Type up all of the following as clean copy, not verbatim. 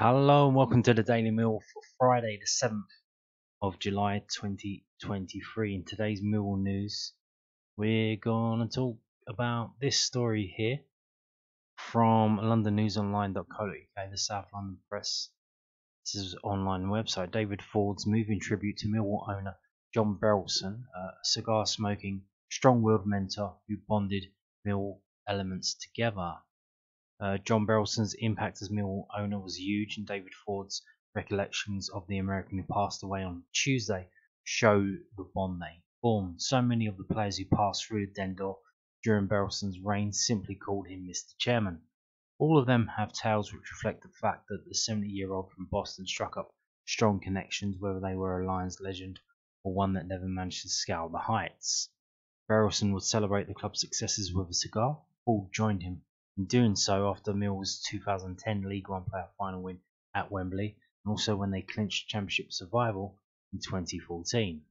Hello and welcome to the Daily Mill for Friday the 7th of July 2023. In today's Millwall news, we're going to talk about this story here from londonnewsonline.co.uk, the South London Press. This is an online website. David Forde's moving tribute to Millwall owner John Berylson, a cigar-smoking, strong-willed mentor who bonded Millwall elements together. John Berylson's impact as Millwall owner was huge, and David Forde's recollections of the American who passed away on Tuesday show the bond they formed. So many of the players who passed through the den door during Berylson's reign simply called him Mr. Chairman. All of them have tales which reflect the fact that the 70-year-old from Boston struck up strong connections, whether they were a Lions legend or one that never managed to scale the heights. Berylson would celebrate the club's successes with a cigar. Forde joined him in doing so after Millwall's 2010 League One playoff final win at Wembley, and also when they clinched Championship survival in 2014.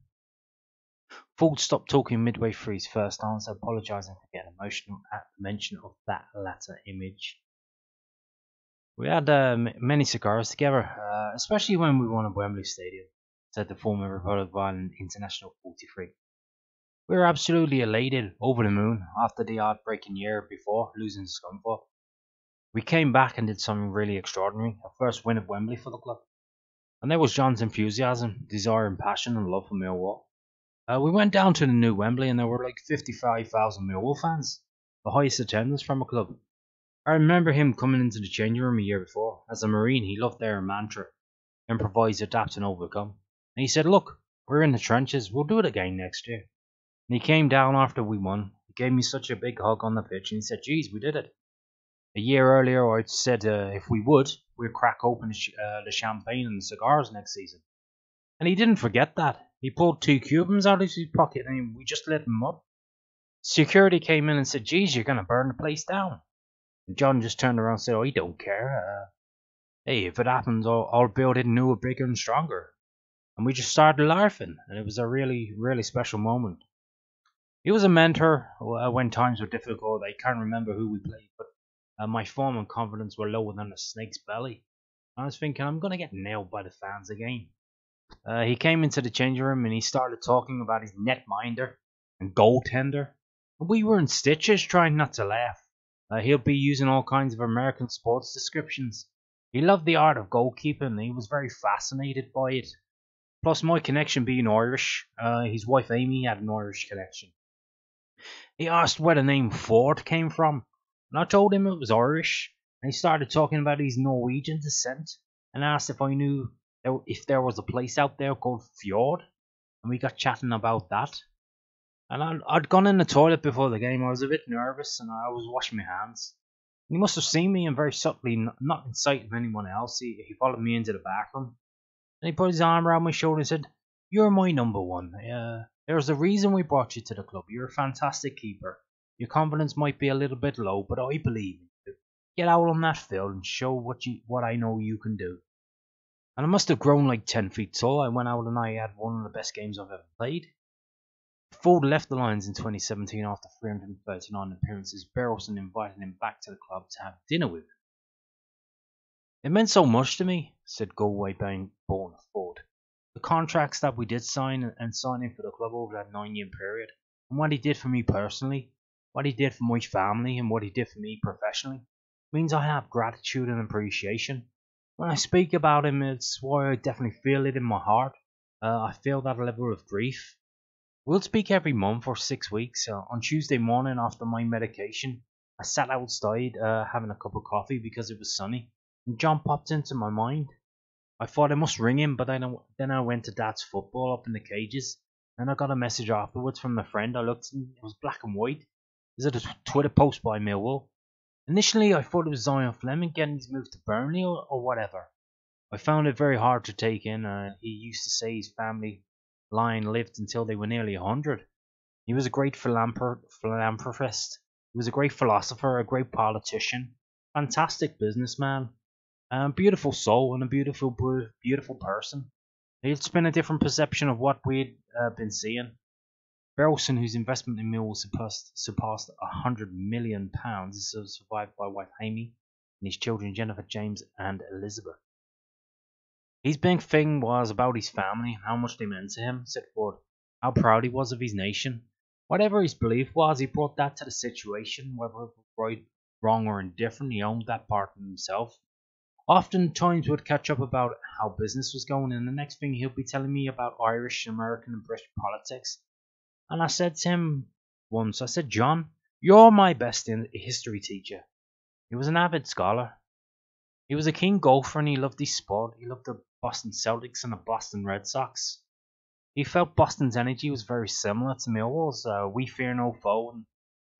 Forde stopped talking midway through his first answer, apologising for getting emotional at the mention of that latter image. We had many cigars together, especially when we won at Wembley Stadium, said the former Republic of Ireland international 43. We were absolutely elated, over the moon, after the heartbreaking year before, losing to Scunthorpe. We came back and did something really extraordinary, our first win at Wembley for the club. And there was John's enthusiasm, desire and passion and love for Millwall. We went down to the new Wembley and there were like 55,000 Millwall fans, the highest attendance from a club. I remember him coming into the changing room a year before. As a Marine, he loved their mantra, improvise, adapt and overcome. And he said, look, we're in the trenches, we'll do it again next year. And he came down after we won. He gave me such a big hug on the pitch and he said, geez, we did it. A year earlier I'd said if we would, we'd crack open the champagne and the cigars next season. And he didn't forget that. He pulled 2 Cubans out of his pocket and we just lit them up. Security came in and said, geez, you're going to burn the place down. And John just turned around and said, oh, I don't care. Hey, if it happens, I'll build it newer, bigger and stronger. And we just started laughing and it was a really, really special moment. He was a mentor when times were difficult. I can't remember who we played, but my form and confidence were lower than a snake's belly. I was thinking, I'm going to get nailed by the fans again. He came into the changing room and he started talking about his netminder and goaltender. We were in stitches trying not to laugh. He'll be using all kinds of American sports descriptions. He loved the art of goalkeeping and he was very fascinated by it. Plus my connection being Irish, his wife Amy had an Irish connection. He asked where the name Forde came from, and I told him it was Irish, and he started talking about his Norwegian descent, and asked if I knew if there was a place out there called Forde, and we got chatting about that. And I'd gone in the toilet before the game, I was a bit nervous, and I was washing my hands. And he must have seen me, and very subtly, not in sight of anyone else, he followed me into the back room, and he put his arm around my shoulder and said, you're my number one. There's a reason we brought you to the club. You're a fantastic keeper. Your confidence might be a little bit low, but I believe in you. Get out on that field and show what I know you can do. And I must have grown like 10 feet tall. I went out and I had one of the best games I've ever played. Forde left the Lions in 2017 after 339 appearances. Berylson invited him back to the club to have dinner with him. It meant so much to me, said Galway-born Forde. The contracts that we did sign and signing for the club over that 9-year period, and what he did for me personally, what he did for my family, and what he did for me professionally, means I have gratitude and appreciation. When I speak about him, it's why I definitely feel it in my heart. I feel that level of grief. We'll speak every month for 6 weeks. On Tuesday morning after my medication, I sat outside having a cup of coffee because it was sunny, and John popped into my mind. I thought I must ring him, but then I went to Dad's football up in the cages, and I got a message afterwards from a friend. I looked and it was black and white. Is it a Twitter post by Millwall? Initially I thought it was Zion Fleming getting his move to Burnley or whatever. I found it very hard to take in. He used to say his family line lived until they were nearly 100. He was a great philanthropist. He was a great philosopher, a great politician, fantastic businessman. Beautiful soul and a beautiful person. It's been a different perception of what we'd been seeing. Berylson, whose investment in Millwall surpassed £100 million, is survived by wife Amy and his children Jennifer, James and Elizabeth. His big thing was about his family and how much they meant to him, said Forde. How proud he was of his nation. Whatever his belief was, he brought that to the situation, whether it was right, wrong, or indifferent, he owned that part of himself. Oftentimes we'd catch up about how business was going, and the next thing he'll be telling me about Irish, American, and British politics. And I said to him once, I said, John, you're my best history teacher. He was an avid scholar. He was a keen golfer and he loved his sport. He loved the Boston Celtics and the Boston Red Sox. He felt Boston's energy was very similar to Millwall's. We fear no foe, and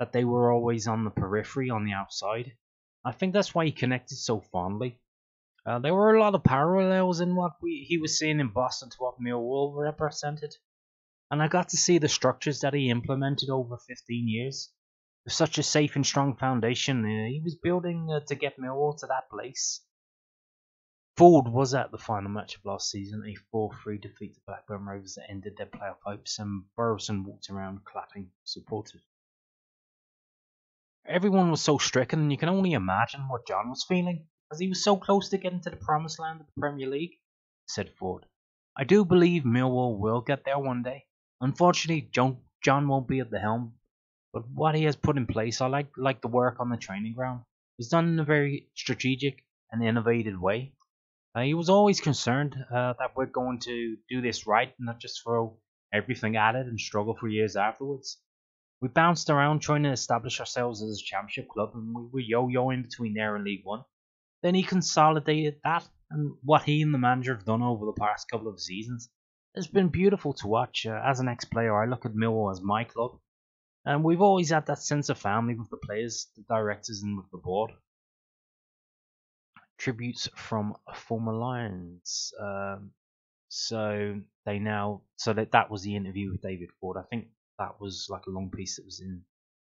that they were always on the periphery, on the outside. I think that's why he connected so fondly. There were a lot of parallels in what he was seeing in Boston to what Millwall represented. And I got to see the structures that he implemented over 15 years. With such a safe and strong foundation, he was building to get Millwall to that place. Forde was at the final match of last season, a 4-3 defeat to Blackburn Rovers that ended their playoff hopes, and Berylson walked around clapping supporters. Everyone was so stricken, and you can only imagine what John was feeling, as he was so close to getting to the promised land of the Premier League, said Forde. I do believe Millwall will get there one day. Unfortunately, John won't be at the helm, but what he has put in place, I like the work on the training ground. It was done in a very strategic and innovative way. He was always concerned that we're going to do this right and not just throw everything at it and struggle for years afterwards. We bounced around trying to establish ourselves as a championship club, and we were yo-yoing between there and League One. Then he consolidated that, and what he and the manager have done over the past couple of seasons has been beautiful to watch. As an ex-player, I look at Millwall as my club, and we've always had that sense of family with the players, the directors, and with the board. Tributes from former Lions. So that was the interview with David Forde. I think that was like a long piece that was in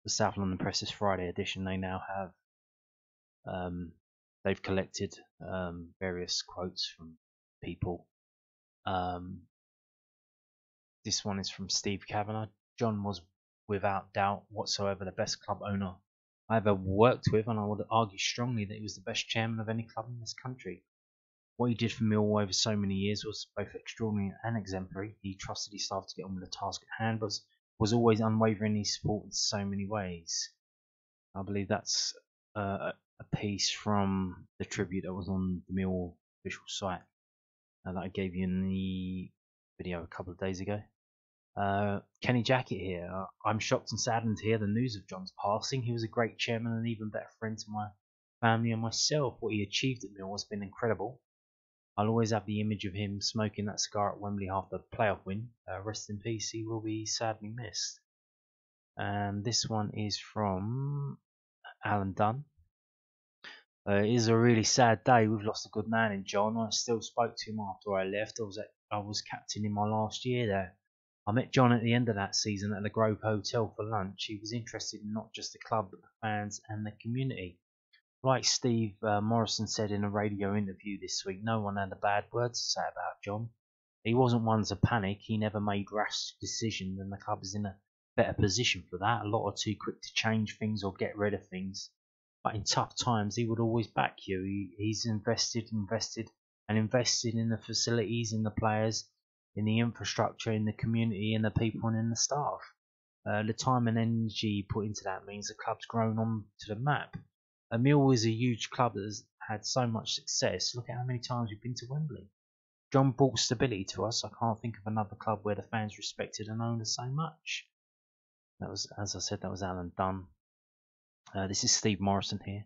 the South London Press's Friday edition. They now have they've collected various quotes from people. This one is from Steve Kavanagh. John was without doubt whatsoever the best club owner I ever worked with, and I would argue strongly that he was the best chairman of any club in this country. What he did for Millwall over so many years was both extraordinary and exemplary. He trusted his staff to get on with the task at hand, but was always unwavering in his support in so many ways. I believe that's a piece from the tribute that was on the Millwall official site that I gave you in the video a couple of days ago. Kenny Jackett here. I'm shocked and saddened to hear the news of John's passing. He was a great chairman and an even better friend to my family and myself. What he achieved at Millwall has been incredible. I'll always have the image of him smoking that cigar at Wembley after the playoff win. Rest in peace, he will be sadly missed. And this one is from Alan Dunn. It is a really sad day. We've lost a good man in John. I still spoke to him after I left. I was captain in my last year there. I met John at the end of that season at the Grove Hotel for lunch. He was interested in not just the club, but the fans and the community. Like Steve Morrison said in a radio interview this week, no one had a bad word to say about John. He wasn't one to panic. He never made rash decisions, and the club is in a better position for that. A lot are too quick to change things or get rid of things. But in tough times, he would always back you. He's invested in the facilities, in the players, in the infrastructure, in the community, in the people, and in the staff. The time and energy put into that means the club's grown on to the map. Millwall is a huge club that has had so much success. Look at how many times we've been to Wembley. John brought stability to us. I can't think of another club where the fans respected and owned us so much. That was, as I said, that was Alan Dunn. This is Steve Morrison here.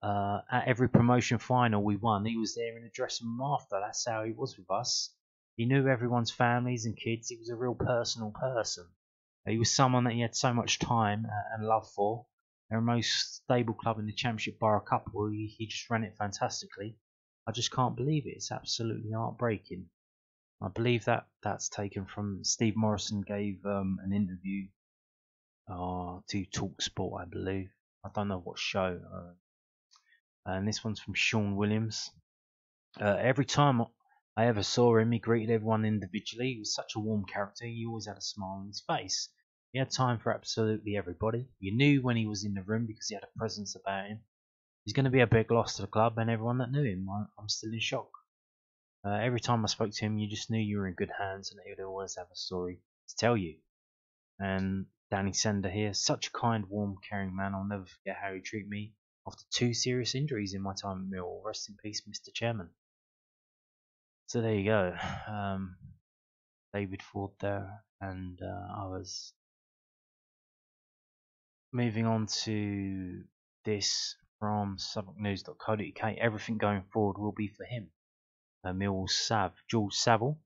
At every promotion final we won, he was there in the dressing room after. That's how he was with us. He knew everyone's families and kids. He was a real personal person. He was someone that he had so much time and love for. They're the most stable club in the Championship bar a couple. He just ran it fantastically. I just can't believe it. It's absolutely heartbreaking. I believe that's taken from Steve Morrison gave an interview to TalkSport, I believe. I don't know what show. And this one's from Sean Williams. Every time I ever saw him, he greeted everyone individually. He was such a warm character. He always had a smile on his face. He had time for absolutely everybody. You knew when he was in the room because he had a presence about him. He's going to be a big loss to the club and everyone that knew him. I'm still in shock. Every time I spoke to him, you just knew you were in good hands and he would always have a story to tell you. And Danny Sender here, such a kind, warm, caring man. I'll never forget how he treated me after 2 serious injuries in my time at Millwall. Rest in peace, Mr. Chairman. So there you go. David Forde there and others. Moving on to this from southwarknews.co.uk. Everything going forward will be for him. Millwall Sav, George Saville,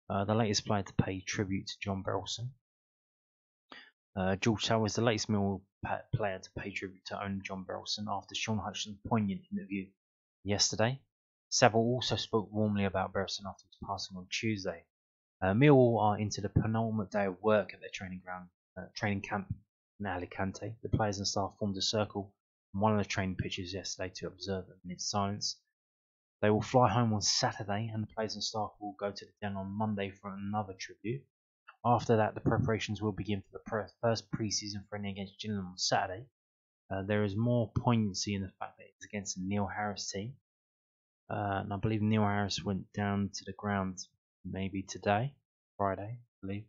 the latest player to pay tribute to John Berylson. George Saville is the latest Millwall player to pay tribute to owner John Berylson after Sean Hutchinson's poignant interview yesterday. Saville also spoke warmly about Berylson after his passing on Tuesday. Millwall are into the penultimate day of work at their training camp in Alicante. The players and staff formed a circle on one of the training pitches yesterday to observe a minute's silence. They will fly home on Saturday, and the players and staff will go to the Den on Monday for another tribute. After that, the preparations will begin for the first pre-season friendly against Gillingham on Saturday. There is more poignancy in the fact that it's against the Neil Harris team. And I believe Neil Harris went down to the ground maybe today, Friday, I believe.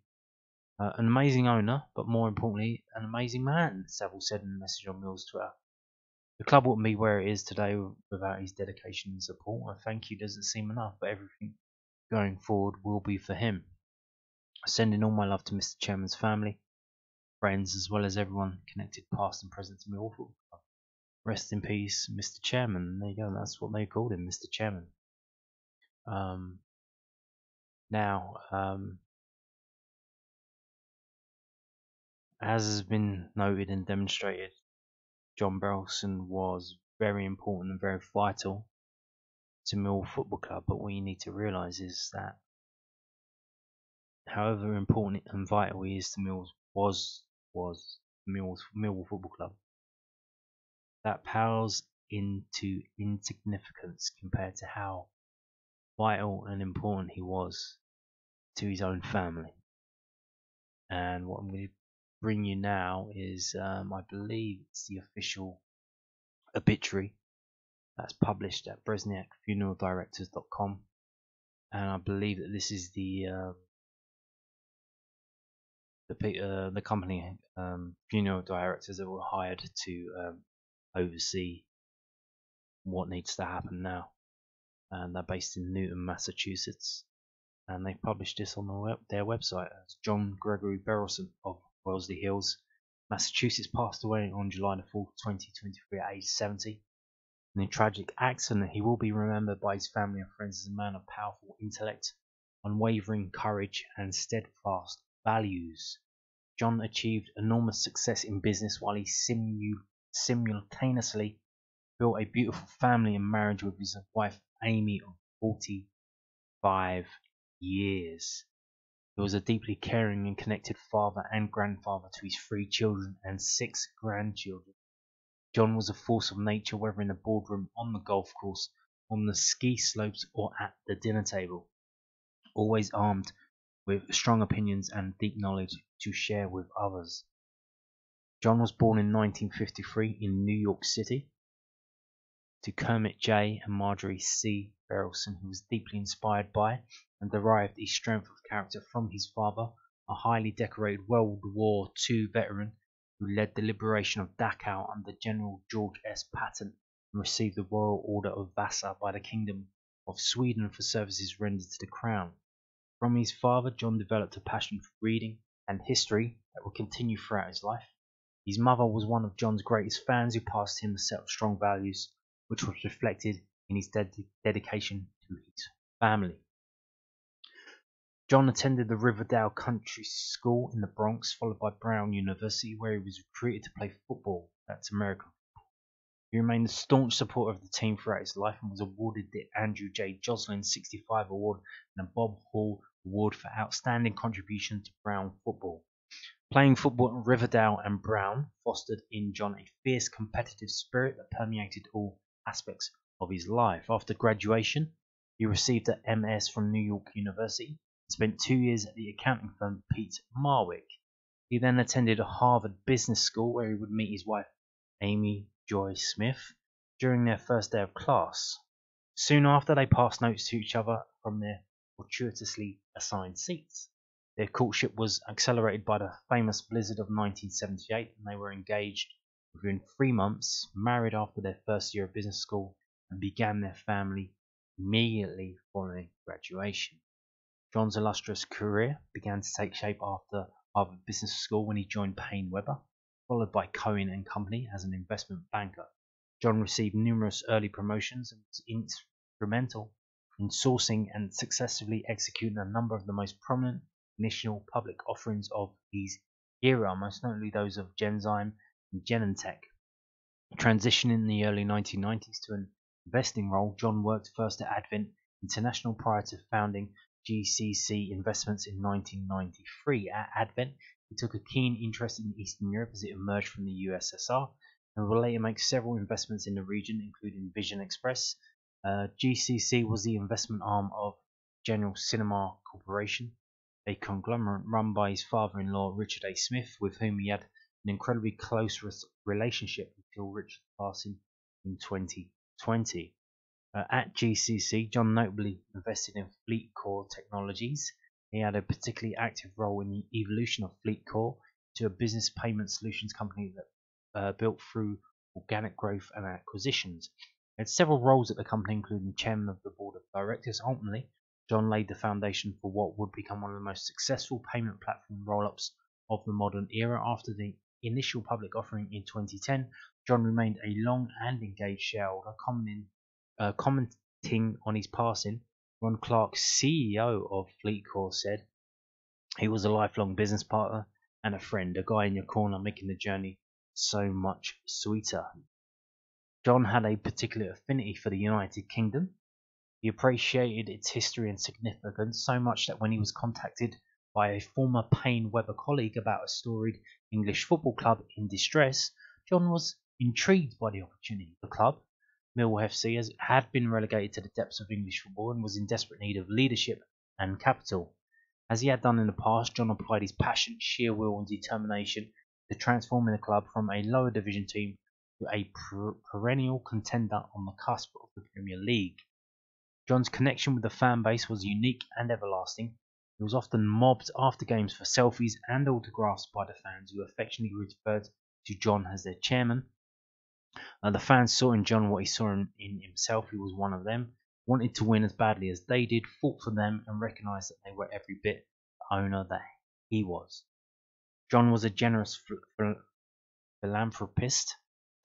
An amazing owner, but more importantly, an amazing man, Saville said in a message on Mill's Twitter. The club wouldn't be where it is today without his dedication and support. A thank you doesn't seem enough, but everything going forward will be for him. Sending all my love to Mr. Chairman's family, friends, as well as everyone connected past and present to Millwall Football Club. Rest in peace, Mr. Chairman. There you go, that's what they called him, Mr. Chairman. As has been noted and demonstrated, John Berylson was very important and very vital to Millwall Football Club, but what you need to realise is that however important and vital he is to Millwall Football Club, that pales into insignificance compared to how vital and important he was to his own family. And what I'm going to bring you now is, I believe it's the official obituary that's published at bresniakfuneraldirectors.com, and I believe that this is the company funeral directors that were hired to oversee what needs to happen now, and they're based in Newton, Massachusetts, and they published this on their website. As John Gregory Berylson of Wellesley Hills, Massachusetts, passed away on July the 4th, 2023 at age 70. In a tragic accident, he will be remembered by his family and friends as a man of powerful intellect, unwavering courage, and steadfast values. John achieved enormous success in business while he simultaneously built a beautiful family and marriage with his wife Amy of 45 years. He was a deeply caring and connected father and grandfather to his 3 children and 6 grandchildren. John was a force of nature, whether in the boardroom, on the golf course, on the ski slopes, or at the dinner table. Always armed with strong opinions and deep knowledge to share with others. John was born in 1953 in New York City to Kermit J. and Marjorie C. Berylson, who was deeply inspired by and derived his strength of character from his father, a highly decorated World War II veteran who led the liberation of Dachau under General George S. Patton and received the Royal Order of Vasa by the Kingdom of Sweden for services rendered to the Crown. From his father, John developed a passion for reading and history that would continue throughout his life. His mother was one of John's greatest fans, who passed him a set of strong values, which was reflected in his dedication to his family. John attended the Riverdale Country School in the Bronx, followed by Brown University, where he was recruited to play football. That's American football. He remained a staunch supporter of the team throughout his life and was awarded the Andrew J. Joslin 65 Award and the Bob Hall Award for outstanding contribution to Brown football. Playing football at Riverdale and Brown fostered in John a fierce competitive spirit that permeated all aspects of his life. After graduation, he received an MS from New York University and spent 2 years at the accounting firm Pete Marwick. He then attended Harvard Business School, where he would meet his wife Amy Joy Smith during their first day of class. Soon after, they passed notes to each other from their fortuitously assigned seats. Their courtship was accelerated by the famous blizzard of 1978, and they were engaged within 3 months, married after their first year of business school, and began their family immediately following graduation. John's illustrious career began to take shape after Harvard Business School when he joined Payne Webber, followed by Cohen and Company as an investment banker. John received numerous early promotions and was instrumental in sourcing and successfully executing a number of the most prominent initial public offerings of his era, most notably those of Genzyme and Genentech. Transitioning in the early 1990s to an investing role, John worked first at Advent International prior to founding GCC Investments in 1993. At Advent, he took a keen interest in Eastern Europe as it emerged from the USSR and will later make several investments in the region, including Vision Express. GCC was the investment arm of General Cinema Corporation, a conglomerate run by his father-in-law Richard A. Smith, with whom he had an incredibly close relationship until Richard's passing in 2020. At GCC, John notably invested in FleetCor Technologies. He had a particularly active role in the evolution of FleetCor to a business payment solutions company that built through organic growth and acquisitions. He had several roles at the company, including chairman of the board of directors. Ultimately, John laid the foundation for what would become one of the most successful payment platform roll-ups of the modern era. After the initial public offering in 2010, John remained a long and engaged shareholder, commenting on his passing. Ron Clark, CEO of FleetCor, said, "He was a lifelong business partner and a friend, a guy in your corner making the journey so much sweeter." John had a particular affinity for the United Kingdom. He appreciated its history and significance so much that when he was contacted by a former Payne Webber colleague about a storied English football club in distress, John was intrigued by the opportunity. The club, Millwall FC, had been relegated to the depths of English football and was in desperate need of leadership and capital. As he had done in the past, John applied his passion, sheer will and determination to transforming the club from a lower division team to a perennial contender on the cusp of the Premier League. John's connection with the fan base was unique and everlasting. He was often mobbed after games for selfies and autographs by the fans, who affectionately referred to John as their chairman. The fans saw in John what he saw in himself. He was one of them, wanted to win as badly as they did, fought for them, and recognised that they were every bit the owner that he was. John was a generous philanthropist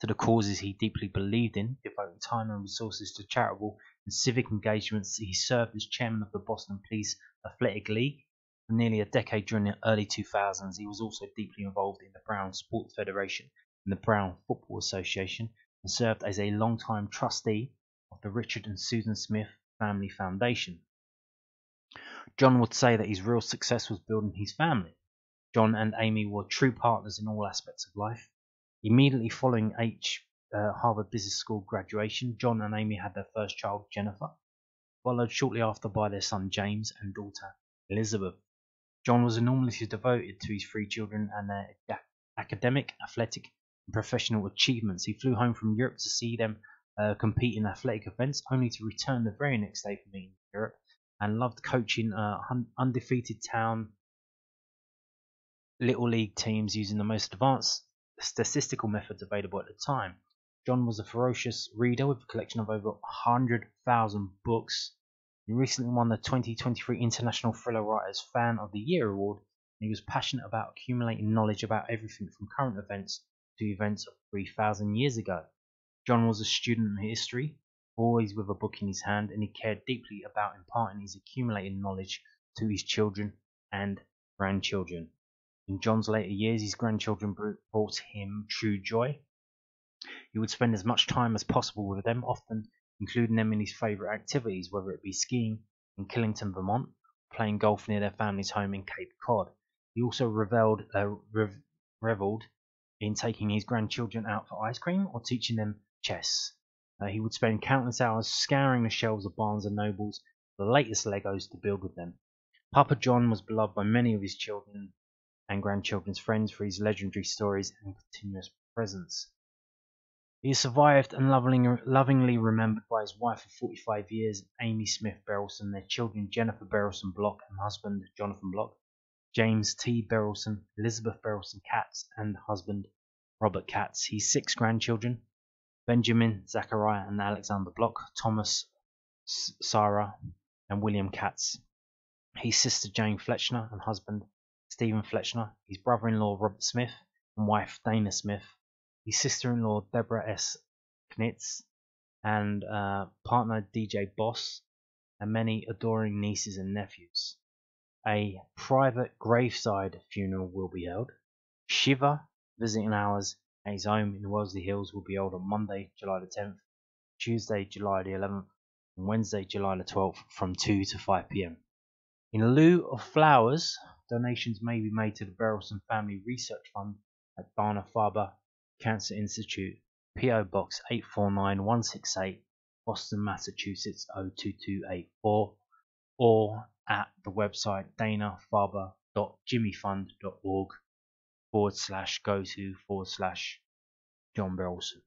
to the causes he deeply believed in, devoting time and resources to charitable and civic engagements. He served as chairman of the Boston Police Athletic League for nearly a decade during the early 2000s. He was also deeply involved in the Brown Sports Federation and the Brown Football Association, and served as a long-time trustee of the Richard and Susan Smith Family Foundation. John would say that his real success was building his family. John and Amy were true partners in all aspects of life. Immediately following Harvard Business School graduation, John and Amy had their first child, Jennifer, followed shortly after by their son James and daughter Elizabeth. John was enormously devoted to his 3 children and their academic, athletic, and professional achievements. He flew home from Europe to see them compete in athletic events, only to return the very next day for meeting in Europe, and loved coaching undefeated town Little League teams using the most advanced statistical methods available at the time. John was a ferocious reader with a collection of over 100,000 books. He recently won the 2023 International Thriller Writers Fan of the Year award, and he was passionate about accumulating knowledge about everything from current events to events of 3,000 years ago. John was a student of history, always with a book in his hand, and he cared deeply about imparting his accumulated knowledge to his children and grandchildren. In John's later years, his grandchildren brought him true joy. He would spend as much time as possible with them, often including them in his favourite activities, whether it be skiing in Killington, Vermont, or playing golf near their family's home in Cape Cod. He also revelled in taking his grandchildren out for ice cream or teaching them chess. He would spend countless hours scouring the shelves of Barnes and Nobles for the latest Legos to build with them. Papa John was beloved by many of his children and grandchildren's friends for his legendary stories and continuous presence. He is survived and lovingly remembered by his wife of 45 years, Amy Smith Berylson, their children Jennifer Berylson Block and husband Jonathan Block, James T. Berylson, Elizabeth Berylson Katz and husband Robert Katz. His 6 grandchildren, Benjamin, Zachariah and Alexander Block, Thomas, Sarah and William Katz. His sister Jane Fletcher and husband Stephen Fletcher, his brother-in-law Robert Smith and wife Dana Smith, his sister-in-law Deborah S. Knitz and partner DJ Boss, and many adoring nieces and nephews. A private graveside funeral will be held. Shiva visiting hours at his home in Wellesley Hills will be held on Monday, July the 10th, Tuesday, July the 11th, and Wednesday, July the 12th from 2 to 5 p.m. In lieu of flowers, donations may be made to the Berylson Family Research Fund at Dana-Farber Cancer Institute, P.O. Box 849168, Boston, Massachusetts 02284, or at the website danafarber.jimmyfund.org/go/John Berylson.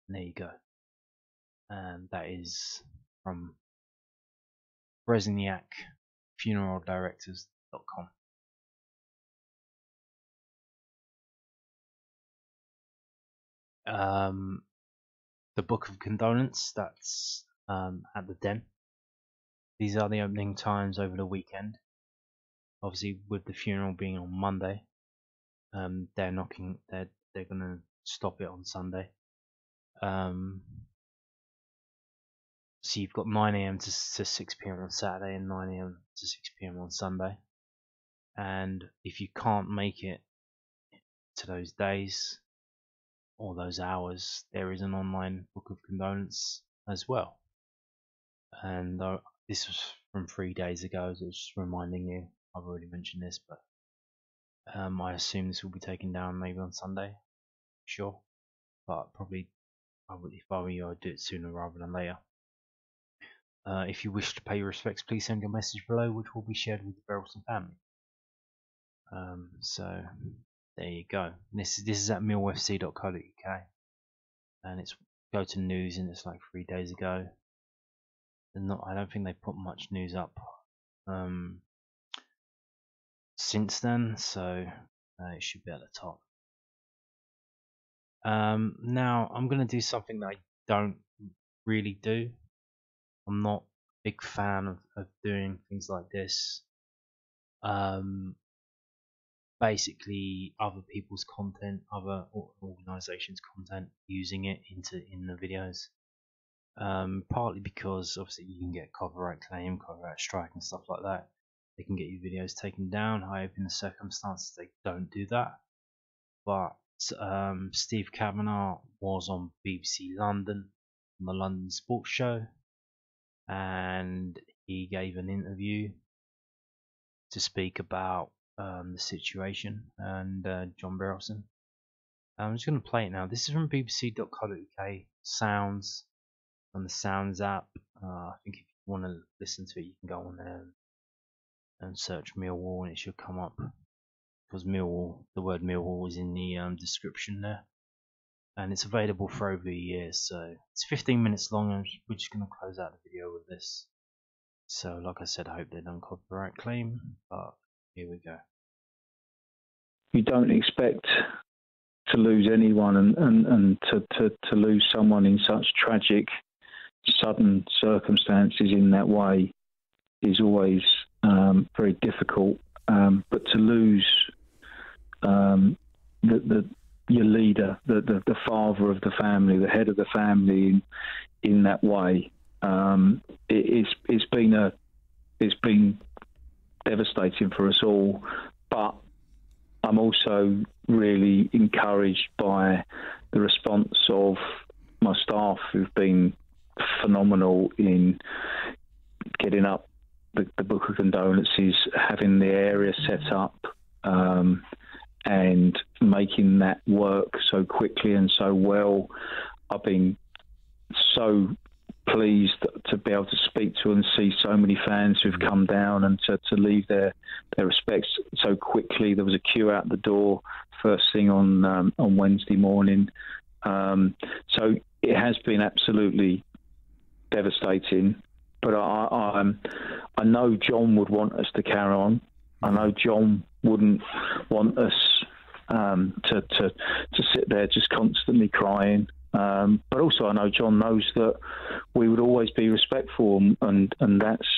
And there you go. And that is from BresniakFuneralDirectors.com. The Book of Condolence, that's at the Den. These are the opening times over the weekend. Obviously, with the funeral being on Monday, they're gonna stop it on Sunday. So you've got 9 a.m. to 6 p.m. on Saturday and 9 a.m. to 6 p.m. on Sunday. And if you can't make it to those days or those hours, there is an online Book of Condolence as well. And this was from 3 days ago, so just reminding you. I've already mentioned this, but I assume this will be taken down maybe on Sunday. Sure, but probably if I were you, I'd do it sooner rather than later. If you wish to pay your respects, please send your message below, which will be shared with the Berylson family. So there you go. This is at millwallfc.co.uk, and it's go to news, and it's like 3 days ago. I don't think they put much news up since then, so it should be at the top. Now I'm going to do something that I don't really do. I'm not a big fan of doing things like this. Basically other people's content, other organisations' content, using it in the videos. Partly because obviously you can get copyright claim, copyright strike and stuff like that. They can get your videos taken down. I hope in the circumstances they don't do that. But Steve Kavanagh was on BBC London, on the London Sports Show, and he gave an interview to speak about the situation and John Berylson. I'm just going to play it now. This is from bbc.co.uk, Sounds, on the Sounds app. I think if you want to listen to it, you can go on there and search Millwall, and it should come up, because Millwall, the word Millwall is in the description there, and it's available for over a year. So it's 15 minutes long, and we're just going to close out the video with this. So like I said, I hope they don't copyright claim, but here we go. You don't expect to lose anyone, and to lose someone in such tragic, sudden circumstances in that way is always very difficult. But to lose your leader, the father of the family, the head of the family, in that way, it's been devastating for us all. But I'm also really encouraged by the response of my staff, who've been phenomenal in getting up the Book of Condolences, having the area set up, and making that work so quickly and so well. I've been so pleased to be able to speak to and see so many fans who've come down and to leave their respects so quickly. There was a queue out the door first thing on Wednesday morning, So it has been absolutely devastating. But I know John would want us to carry on. I know John wouldn't want us to sit there just constantly crying. But also I know John knows that we would always be respectful, and that's,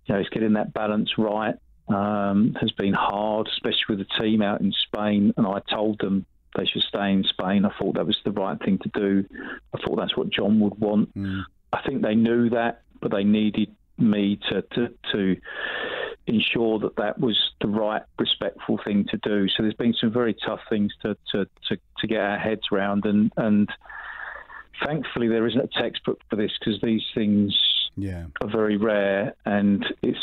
it's getting that balance right. Has been hard, especially with the team out in Spain, and I told them they should stay in Spain. I thought that was the right thing to do. I thought that's what John would want. I think they knew that, but they needed me to ensure that was the right, respectful thing to do. So there's been some very tough things to get our heads around, and thankfully there isn't a textbook for this, because these things are very rare, and it's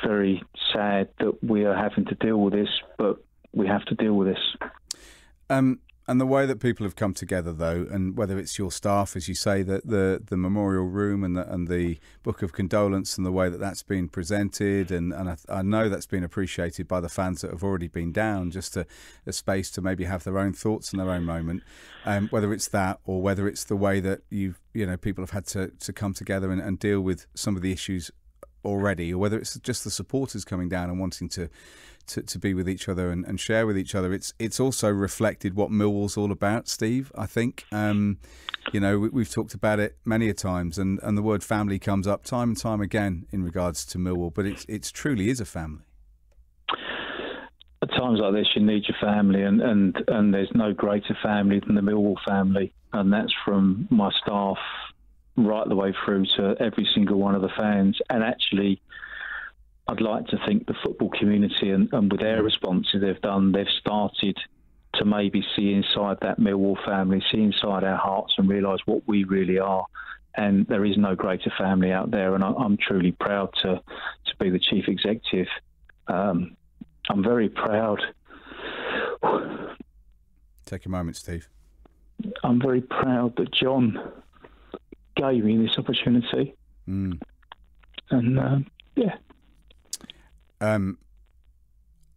very sad that we are having to deal with this, but we have to deal with this. And the way that people have come together, though, and whether it's your staff, as you say, the memorial room and the book of condolence, and the way that that's been presented, and I know that's been appreciated by the fans that have already been down, just a space to maybe have their own thoughts and their own moment. Whether it's that, or whether it's the way that people have had to come together and deal with some of the issues already, or whether it's just the supporters coming down and wanting to be with each other and share with each other. It's also reflected what Millwall's all about, Steve, I think. We've talked about it many a times, and the word family comes up time and time again in regards to Millwall, but it truly is a family. At times like this, you need your family, and there's no greater family than the Millwall family, and that's from my staff right the way through to every single one of the fans. And actually, I'd like to think the football community, and with their responses they've done, they've started to maybe see inside that Millwall family, see inside our hearts, and realise what we really are. And there is no greater family out there, and I'm truly proud to be the chief executive. I'm very proud. Take a moment, Steve. I'm very proud that John gave me this opportunity. And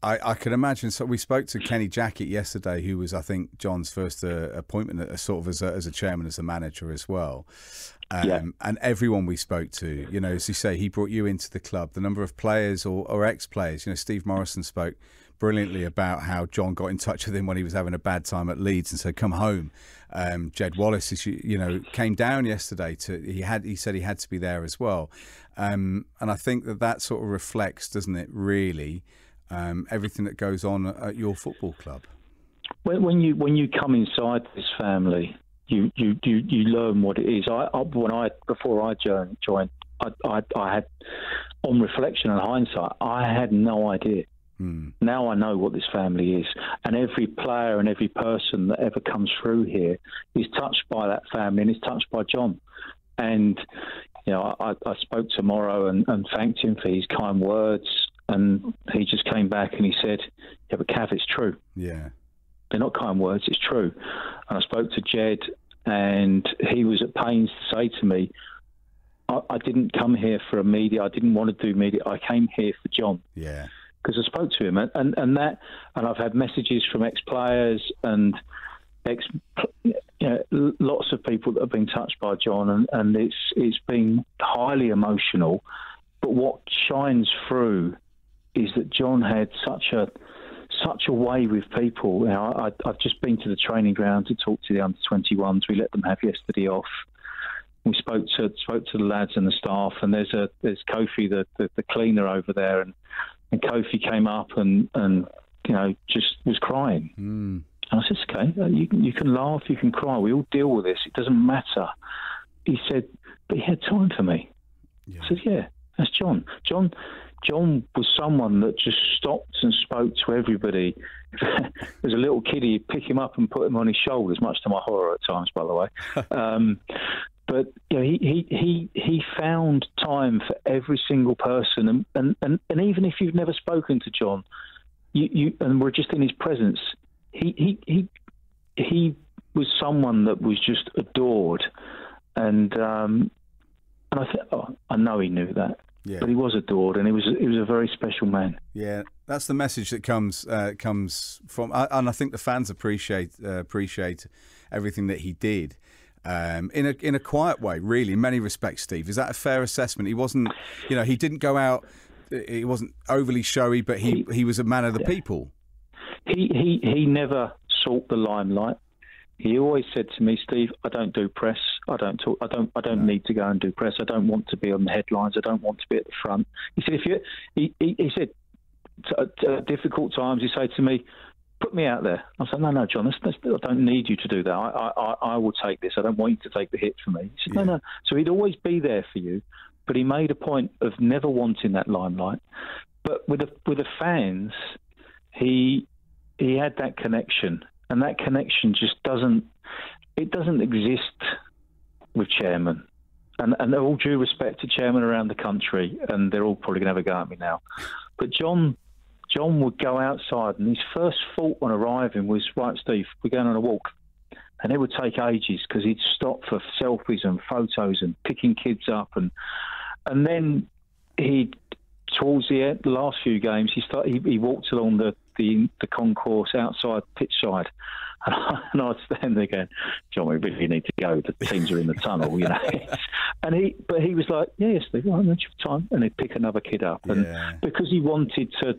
I can imagine. So we spoke to Kenny Jackett yesterday, who was, I think, John's first appointment as a chairman, as a manager as well. And everyone we spoke to, as you say, he brought you into the club. The number of players or ex-players, Steve Morrison spoke brilliantly about how John got in touch with him when he was having a bad time at Leeds and said, "Come home." Jed Wallace, came down yesterday. He said he had to be there as well. And I think that sort of reflects, doesn't it, really, everything that goes on at your football club. When you come inside this family, you learn what it is. Before I joined, I had, on reflection and hindsight, I had no idea. Now I know what this family is, and every player and every person that ever comes through here is touched by that family and is touched by John. And I spoke to Morrow and thanked him for his kind words, and he just came back and he said, "Yeah, but Cav, it's true. Yeah, they're not kind words, it's true." And I spoke to Jed, and he was at pains to say to me, I didn't come here for a media. I didn't want to do media. I came here for John. Yeah. Because I spoke to him, and I've had messages from ex-players and lots of people that have been touched by John, and it's been highly emotional. But what shines through is that John had such a way with people. I've just been to the training ground to talk to the under-21s. We let them have yesterday off. We spoke to the lads and the staff, and there's Kofi, the cleaner over there, and Kofi came up and just was crying. And I said, "Okay, you can laugh, you can cry. We all deal with this. It doesn't matter." He said, "But he had time for me." Yeah. I said, "Yeah, that's John. John was someone that just stopped and spoke to everybody. As a little kid, he'd pick him up and put him on his shoulders, much to my horror at times, by the way." But he found time for every single person, and even if you've never spoken to John, you and we're just in his presence, he was someone that was just adored, and I thought, I know he knew that, but he was adored, and he was a very special man. Yeah, That's the message that comes from, and I think the fans appreciate everything that he did. In a quiet way, really, in many respects, Steve. Is that a fair assessment? He wasn't, he didn't go out. He wasn't overly showy, but he was a man of the people. He never sought the limelight. He always said to me, Steve, I don't do press. I don't talk. I don't need to go and do press. I don't want to be on the headlines. I don't want to be at the front. He said, he said, at difficult times, he said to me, put me out there. I said, no, John, I don't need you to do that. I will take this. I don't want you to take the hit for me. He said, no. So he'd always be there for you, but he made a point of never wanting that limelight. But with the fans, he had that connection, and that connection just doesn't exist with chairman. And all due respect to chairman around the country, and they're all probably going to have a go at me now, but John would go outside, and his first thought on arriving was, right, Steve, we're going on a walk. And it would take ages because he'd stop for selfies and photos and picking kids up. And then towards the last few games, he walked along the concourse outside pitch side. And I'd stand there going, John, we really need to go. The teams are in the tunnel, And he was like, yeah, Steve, I have time. And he'd pick another kid up. And because he wanted to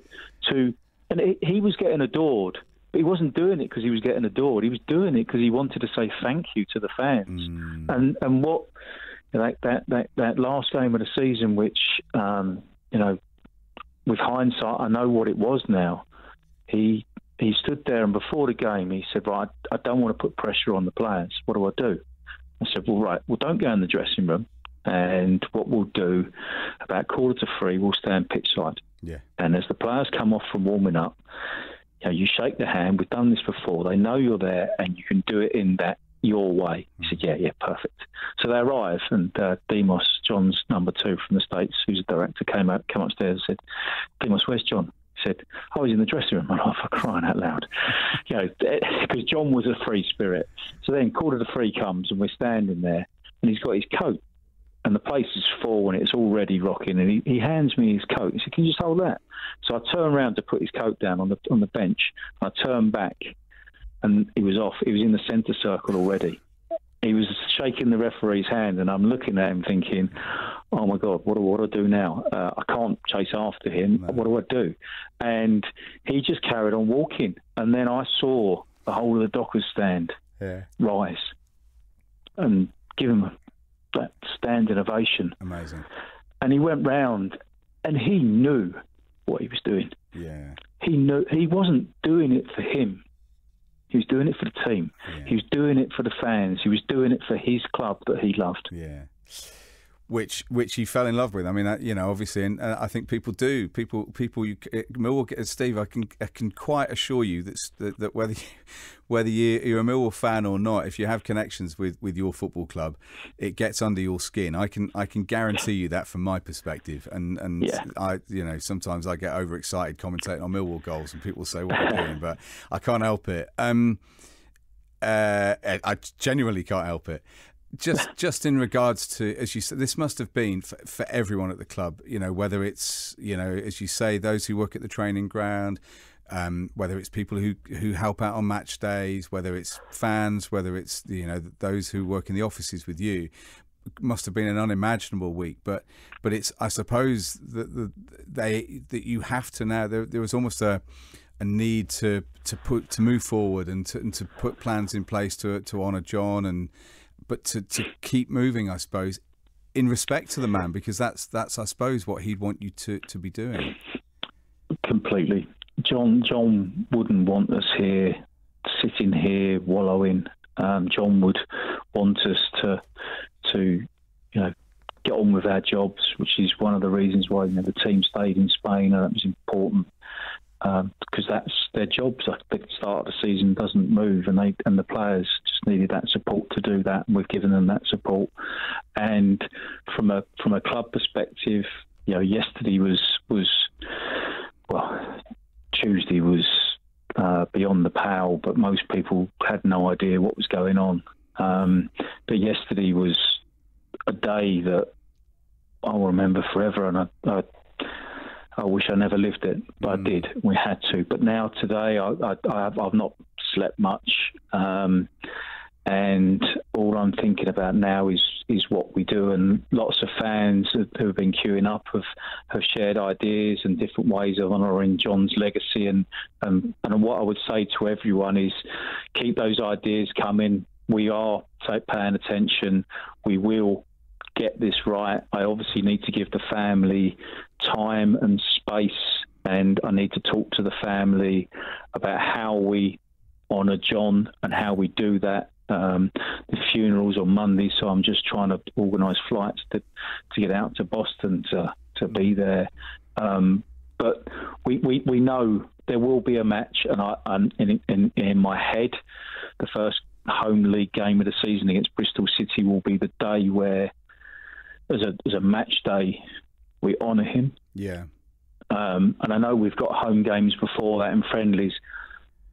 and he was getting adored, but he wasn't doing it because he was getting adored. He was doing it because he wanted to say thank you to the fans. And what, that last game of the season, which, with hindsight, I know what it was now. He stood there, and before the game, he said, right, I don't want to put pressure on the players. What do I do? I said, well, right, don't go in the dressing room. And what we'll do, about 2:45, we'll stand pitch side. Yeah. And as the players come off from warming up, you shake their hand. We've done this before. They know you're there, and you can do it in your way. He said, yeah, perfect. So they arrive, and Demos, John's number 2 from the States, who's a director, came upstairs and said, Demos, where's John? Said, oh, he's in the dressing room. I'm like, for crying out loud. Because John was a free spirit. So then 2:45 comes, and we're standing there, and he's got his coat, and the place is full, and it's already rocking, and he hands me his coat. He said, can you just hold that? So I turn around to put his coat down on the bench, and I turn back, and he was off. He was in the centre circle already. He was shaking the referee's hand, and I'm looking at him thinking, oh, my God, what do I do now? I can't chase after him. No. What do I do? And he just carried on walking. And then I saw the whole of the Dockers stand rise and give him that standing ovation. Amazing. And he went round, and he knew what he was doing. Yeah. He knew. He wasn't doing it for him. He was doing it for the team. Yeah. He was doing it for the fans. He was doing it for his club that he loved. Yeah, which he fell in love with. I mean, obviously, and I think people do. People. Millwall, Steve, I can quite assure you that whether you're a Millwall fan or not, if you have connections with your football club, it gets under your skin. I can guarantee you that from my perspective. And I sometimes I get overexcited commentating on Millwall goals, and people say what they're doing, but I can't help it. I genuinely can't help it. Just in regards to, as you said, this must have been for everyone at the club, whether it's, as you say, those who work at the training ground, whether it's people who help out on match days, whether it's fans, whether it's, those who work in the offices with you. Must have been an unimaginable week, but it's, I suppose, that you have to now. There was almost a need to move forward and to put plans in place to honour John, but to keep moving, I suppose, in respect to the man, because that's I suppose what he'd want you to be doing. Completely. John wouldn't want us here, sitting here, wallowing. John would want us to get on with our jobs, which is one of the reasons why the team stayed in Spain, and that was important. Because that's their jobs. At the start of the season doesn't move, and the players just needed that support to do that, and we've given them that support. And from a club perspective, yesterday was Tuesday was beyond the pale, but most people had no idea what was going on. But yesterday was a day that I'll remember forever, and I wish I never lived it, but I did. We had to. But now today, I've not slept much, and all I'm thinking about now is what we do. And lots of fans who have been queuing up have shared ideas and different ways of honouring John's legacy. And what I would say to everyone is keep those ideas coming. We are paying attention. We will get this right. I obviously need to give the family time and space, and I need to talk to the family about how we honour John and how we do that. The funeral's on Monday, so I'm just trying to organise flights to get out to Boston to be there. But we know there will be a match, and in my head, the first home league game of the season against Bristol City will be the day where, as a match day, we honour him. Yeah. And I know we've got home games before that and friendlies,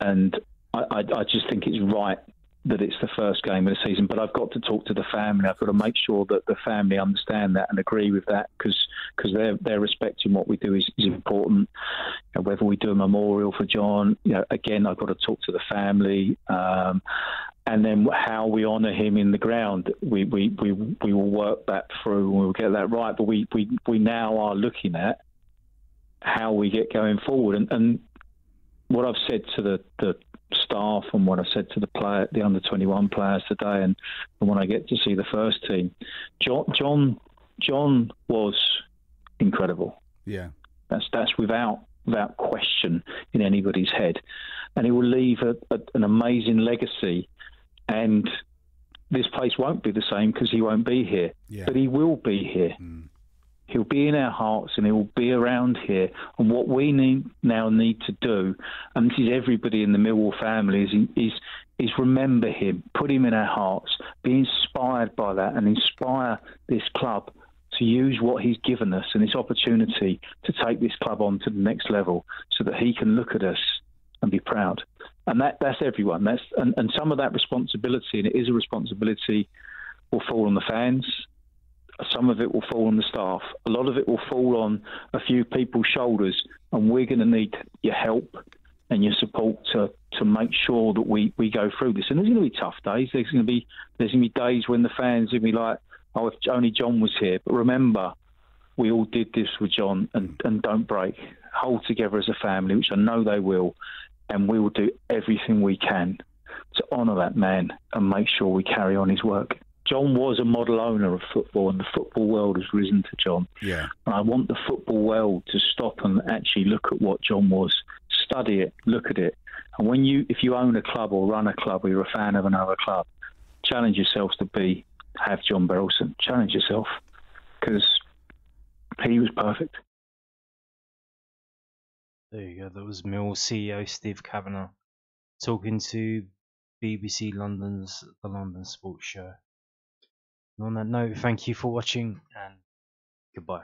and I just think it's right that it's the first game of the season. But I've got to talk to the family. I've got to make sure that the family understand that and agree with that, because they're respecting what we do is important. You know, whether we do a memorial for John, again, I've got to talk to the family. And then how we honour him in the ground, we will work that through and we'll get that right. But we now are looking at how we get going forward. And what I've said to the staff and what I said to the under-21 players today, and when I get to see the first team, John was incredible. Yeah, that's without question in anybody's head, and he will leave an amazing legacy. And this place won't be the same because he won't be here, but he will be here. He'll be in our hearts and he will be around here. And what we now need to do, and this is everybody in the Millwall family, is remember him, put him in our hearts, be inspired by that, and inspire this club to use what he's given us and this opportunity to take this club on to the next level, so that he can look at us and be proud. And that's everyone. And some of that responsibility, and it is a responsibility, will fall on the fans. Some of it will fall on the staff. A lot of it will fall on a few people's shoulders, and we're going to need your help and your support to make sure that we go through this. And there's going to be tough days. There's going to be days when the fans will be like, "Oh, if only John was here." But remember, we all did this with John, and don't break. Hold together as a family, which I know they will, and we will do everything we can to honour that man and make sure we carry on his work. John was a model owner of football, and the football world has risen to John. Yeah. And I want the football world to stop and actually look at what John was, study it, look at it. And if you own a club or run a club, or you're a fan of another club, challenge yourselves to have John Berylson. Challenge yourself, because he was perfect. There you go. That was Millwall CEO Steve Kavanagh talking to BBC London's The London Sports Show. And on that note, thank you for watching, and goodbye.